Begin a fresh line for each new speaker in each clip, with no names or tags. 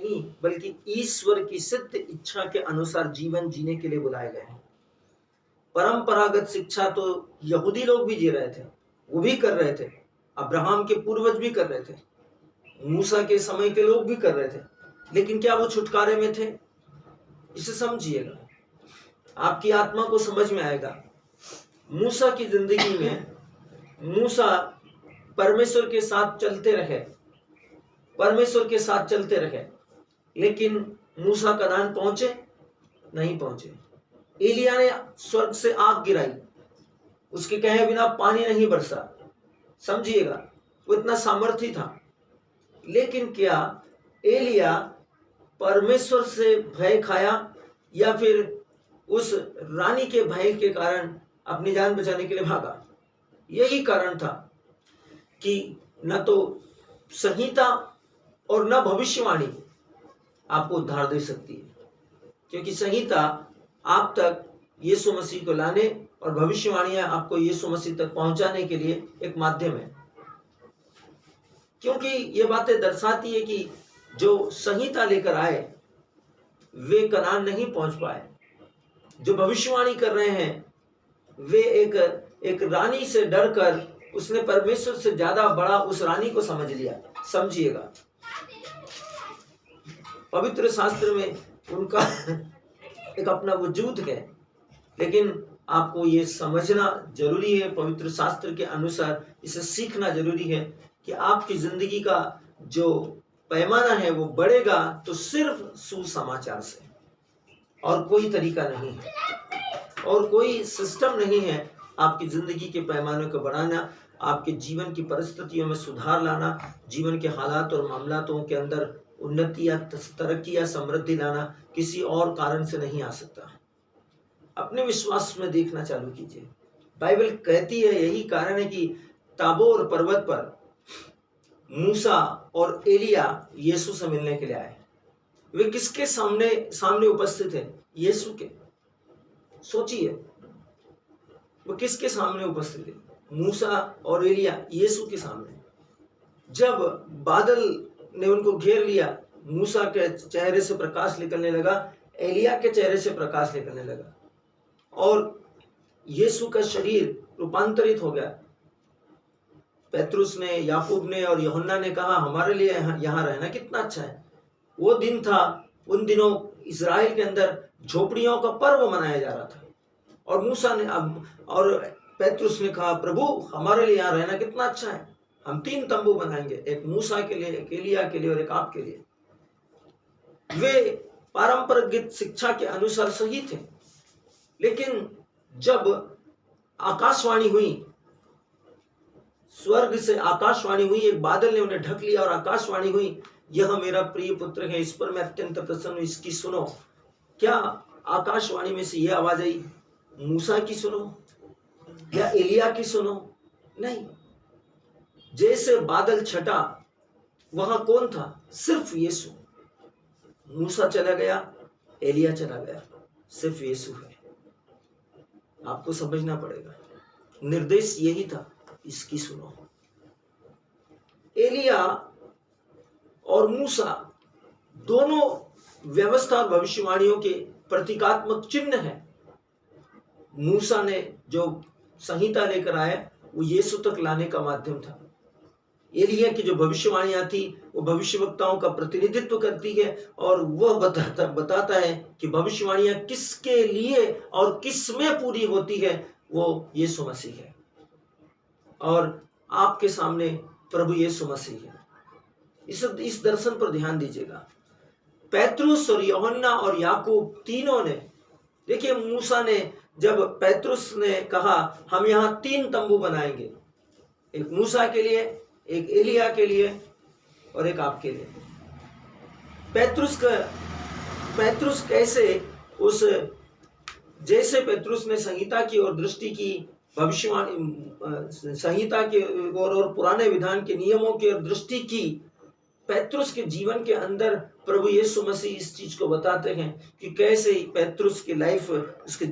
नहीं, बल्कि ईश्वर की सिद्ध इच्छा के अनुसार जीवन जीने के लिए बुलाए गए हैं। परंपरागत शिक्षा तो यहूदी लोग भी जी रहे थे, वो भी कर रहे थे, अब्राहम के पूर्वज भी कर रहे थे, मूसा के समय के लोग भी कर रहे थे, लेकिन क्या वो छुटकारे में थे? इसे समझिएगा, आपकी आत्मा को समझ में आएगा। मूसा की जिंदगी में मूसा परमेश्वर के साथ चलते रहे, परमेश्वर के साथ चलते रहे, लेकिन मूसा कनान पहुंचे नहीं पहुंचे। एलिया ने स्वर्ग से आग गिराई, उसके कहे बिना पानी नहीं बरसा, समझिएगा, वो इतना सामर्थी था। लेकिन क्या एलिया परमेश्वर से भय खाया या फिर उस रानी के भय के कारण अपनी जान बचाने के लिए भागा? यही कारण था कि न तो संहिता और न भविष्यवाणी आपको उद्धार दे सकती है, क्योंकि संहिता आप तक यीशु मसीह को लाने और भविष्यवाणियां आपको यीशु मसीह तक पहुंचाने के लिए एक माध्यम है। क्योंकि ये बातें दर्शाती है कि जो संहिता लेकर आए वे कनान नहीं पहुंच पाए। जो भविष्यवाणी कर रहे हैं वे एक रानी से डरकर उसने परमेश्वर से ज्यादा बड़ा उस रानी को समझ लिया। समझिएगा, पवित्र शास्त्र में उनका एक अपना वजूद है, लेकिन आपको ये समझना जरूरी है, पवित्र शास्त्र के अनुसार इसे सीखना जरूरी है कि आपकी जिंदगी का जो पैमाना है वो बढ़ेगा तो सिर्फ सुसमाचार से, और कोई तरीका नहीं है और कोई सिस्टम नहीं है आपकी जिंदगी के पैमाने को बढ़ाना, आपके जीवन की परिस्थितियों में सुधार लाना, जीवन के हालात और मामलातों के अंदर उन्नति या तरक्की या समृद्धि लाना किसी और कारण से नहीं आ सकता। अपने विश्वास में देखना चालू कीजिए। बाइबल कहती है यही कारण है कि ताबोर पर्वत पर मूसा और एलिया यीशु से मिलने के लिए आए। वे किसके सामने उपस्थित है? यीशु के। सोचिए, वो किसके सामने उपस्थित है? मूसा और एलिया यीशु के सामने। जब बादल ने उनको घेर लिया, मूसा के चेहरे से प्रकाश निकलने लगा, एलिया के चेहरे से प्रकाश निकलने लगा और यीशु का शरीर रूपांतरित हो गया। पेतरुस ने, याकूब ने और यूहन्ना ने कहा हमारे लिए यहाँ रहना कितना अच्छा है। वो दिन था, उन दिनों इज़राइल के अंदर झोपड़ियों का पर्व मनाया जा रहा था और मूसा ने और पेतरुस ने कहा प्रभु हमारे लिए यहाँ रहना कितना अच्छा है, हम 3 तंबू बनाएंगे, एक मूसा के लिए, एक एलिया के लिए और एक आपके लिए। वे पारंपरिक शिक्षा के अनुसार सही थे, लेकिन जब आकाशवाणी हुई, स्वर्ग से आकाशवाणी हुई, एक बादल ने उन्हें ढक लिया और आकाशवाणी हुई, यह मेरा प्रिय पुत्र है, इस पर मैं अत्यंत प्रसन्न हूं, इसकी सुनो। क्या आकाशवाणी में से यह आवाज आई मूसा की सुनो या एलिया की सुनो? नहीं। जैसे बादल छटा वहां कौन था? सिर्फ यीशु। मूसा चला गया, एलिया चला गया, सिर्फ यीशु है। आपको समझना पड़ेगा, निर्देश यही था, इसकी सुनो। एलिया और मूसा दोनों व्यवस्था और भविष्यवाणियों के प्रतीकात्मक चिन्ह हैं। मूसा ने जो संहिता लेकर आया वो यीशु तक लाने का माध्यम था। एलिया की जो भविष्यवाणियां थी वो भविष्यवक्ताओं का प्रतिनिधित्व करती है और वह बताता है कि भविष्यवाणियां किसके लिए और किस में पूरी होती है, वो यीशु मसीह है और आपके सामने प्रभु यीशु मसीह है। इस दर्शन पर ध्यान दीजिएगा। पेतरुस और यूहन्ना और याकूब तीनों ने, देखिए मूसा ने, जब पेतरुस ने कहा हम यहाँ 3 तंबू बनाएंगे, एक मूसा के लिए, एक एलिया के लिए और एक आपके लिए। पेतरुस कैसे उस, जैसे पेतरुस ने संहिता की ओर दृष्टि की, भविष्यवाणी संहिता के और पुराने विधान के नियमों की ओर दृष्टि की, पेतरुस के जीवन के अंदर प्रभु यीशु मसीह इस चीज को बताते हैं कि कैसे पेतरुस की लाइफ, उसके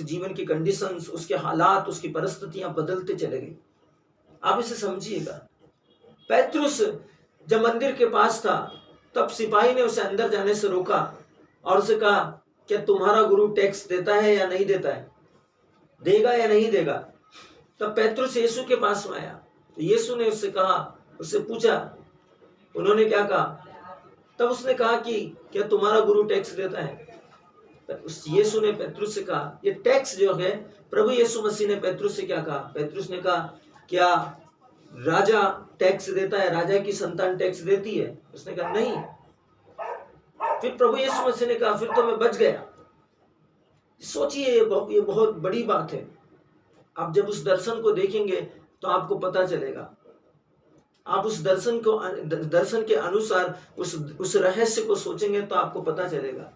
जीवन की कंडीशंस, उसके हालात, उसकी परिस्थितियां बदलते चले गए। आप इसे समझिएगा। पेतरुस जब मंदिर के पास था तब सिपाही ने उसे अंदर जाने से रोका और उसे कहा, क्या तुम्हारा गुरु टैक्स देता है या नहीं देता है, देगा या नहीं देगा? तब पेट्रुस यीशु के पास में आया, तो यीशु ने उससे पूछा, उन्होंने क्या कहा? तब उसने कहा कि क्या तुम्हारा गुरु टैक्स देता है? उस यीशु ने पेट्रुस से कहा, ये टैक्स जो है, प्रभु यीशु मसीह ने पेट्रुस से क्या कहा? पेट्रुस ने कहा, क्या राजा टैक्स देता है, राजा की संतान टैक्स देती है? उसने कहा नहीं। फिर प्रभु यीशु मसीह ने कहा, फिर तो मैं बच गया। सोचिए, ये बहुत बड़ी बात है। आप जब उस दर्शन को देखेंगे तो आपको पता चलेगा। आप उस दर्शन के अनुसार उस रहस्य को सोचेंगे तो आपको पता चलेगा।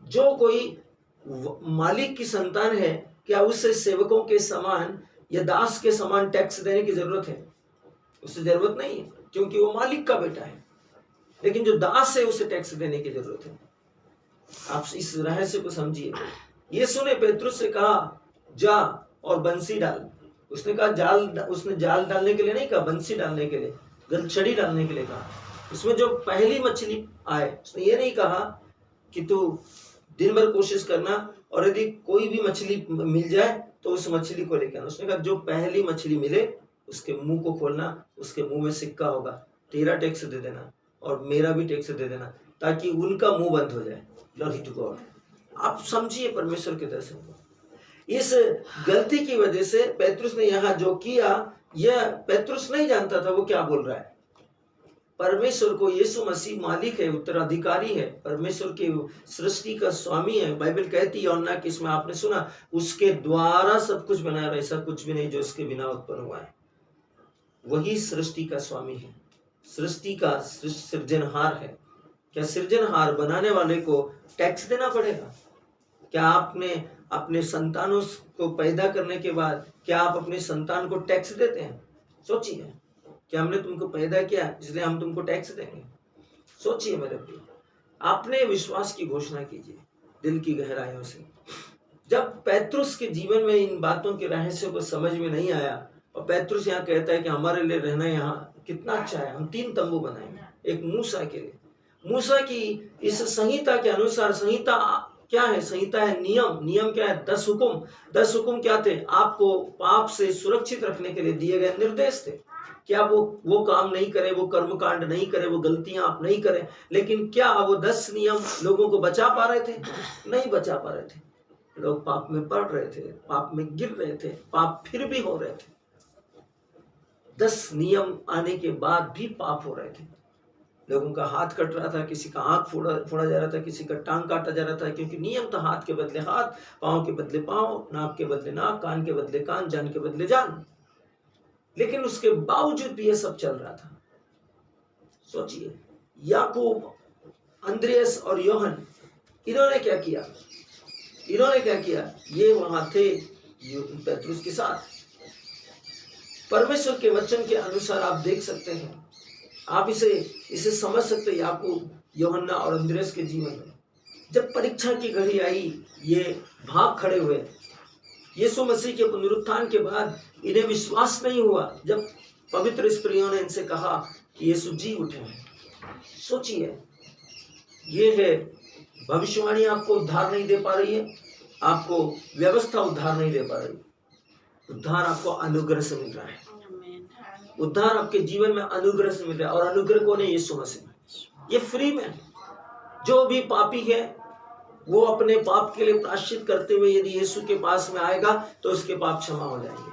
जो कोई मालिक की संतान है, क्या उसे सेवकों के समान या दास के समान टैक्स देने की जरूरत है? उसे जरूरत नहीं है, क्योंकि वो मालिक का बेटा है। लेकिन जो दास है उसे टैक्स देने की जरूरत है। आप इस रहस्य को समझिए। यीशु ने पेट्रुस से कहा, जा और बंसी डाल। उसने कहा उसने जाल डालने के लिए नहीं कहा, बंसी डालने के लिए, गलछड़ी डालने के लिए कहा। उसमें जो पहली मछली आए, उसने ये नहीं कहा कि तू दिन भर कोशिश करना और यदि कोई भी मछली मिल जाए तो उस मछली को लेकर आना। उसने कहा जो पहली मछली मिले उसके मुंह को खोलना, उसके मुंह में सिक्का होगा, तेरा टैक्स दे देना और मेरा भी टैक्स दे देना, ताकि उनका मुंह बंद हो जाए। Glory to God. आप समझिए परमेश्वर के दर्शन को। इस गलती की वजह से पेट्रुस ने यहाँ जो किया, यह पेट्रुस नहीं जानता था वो क्या बोल रहा है। परमेश्वर को यीशु मसीह मालिक है, उत्तराधिकारी है, परमेश्वर की सृष्टि का स्वामी है। बाइबल कहती है, यूहन्ना की इसमें आपने सुना, उसके द्वारा सब कुछ बनाया, ऐसा कुछ भी नहीं जो उसके बिना उत्पन्न हुआ है। वही सृष्टि का स्वामी है, सृष्टि का सृजनहार है। क्या सृजनहार बनाने वाले को टैक्स देना पड़ेगा? क्या आपने अपने संतानों को पैदा करने के बाद क्या आप अपने संतान को टैक्स देते हैं? सोचिए, क्या हमने तुमको पैदा किया इसलिए हम तुमको टैक्स देंगे? सोचिए मेरे प्रिय, आपने विश्वास की घोषणा कीजिए दिल की गहराइयों से। जब पेट्रुस के जीवन में इन बातों के रहस्य को समझ में नहीं आया, और पेट्रुस यहाँ कहता है कि हमारे लिए रहना यहाँ कितना अच्छा है, हम 3 तंबू बनाएंगे। एक मूसा के लिए, मूसा की इस संहिता के अनुसार, संहिता क्या है? संहिता है नियम। नियम क्या है? 10 हुक्म। 10 हुक्म क्या थे? आपको पाप से सुरक्षित रखने के लिए दिए गए निर्देश थे। क्या वो काम नहीं करे, वो कर्मकांड नहीं करे, वो गलतियां आप नहीं करें। लेकिन क्या वो 10 नियम लोगों को बचा पा रहे थे? नहीं बचा पा रहे थे। लोग पाप में पड़ रहे थे, पाप में गिर रहे थे, पाप फिर भी हो रहे थे। 10 नियम आने के बाद भी पाप हो रहे थे। लोगों का हाथ कट रहा था, किसी का आंख फोड़ा जा रहा था, किसी का टांग काटा जा रहा था, क्योंकि नियम था हाथ के बदले हाथ, पांव के बदले पांव, नाक के बदले नाक, कान के बदले कान, जान के बदले जान। लेकिन उसके बावजूद भी ये सब चल रहा था। सोचिए, याकूब, अंद्रियास और योहन, इन्होंने क्या किया? ये वहां थे पेट्रुस के साथ। परमेश्वर के वचन के अनुसार आप देख सकते हैं, आप इसे समझ सकते हैं। याकूब, यूहन्ना और अंद्रियास के जीवन में जब परीक्षा की घड़ी आई, ये भाग खड़े हुए। यीशु मसीह के पुनरुत्थान के बाद इन्हें विश्वास नहीं हुआ जब पवित्र स्त्रियों ने इनसे कहा कि यीशु जी उठे हैं। सोचिए, ये है भविष्यवाणी आपको उद्धार नहीं दे पा रही है, आपको व्यवस्था उद्धार नहीं दे पा रही। उद्धार आपको अनुग्रह से मिल रहा है। उद्धार आपके जीवन में अनुग्रह से मिल रहा है, और अनुग्रह कौन है? यीशु मसीह। ये फ्री में। जो भी पापी है वो अपने पाप के लिए प्रायश्चित करते हुए यदि यीशु के पास में आएगा तो उसके पाप क्षमा हो जाएंगे।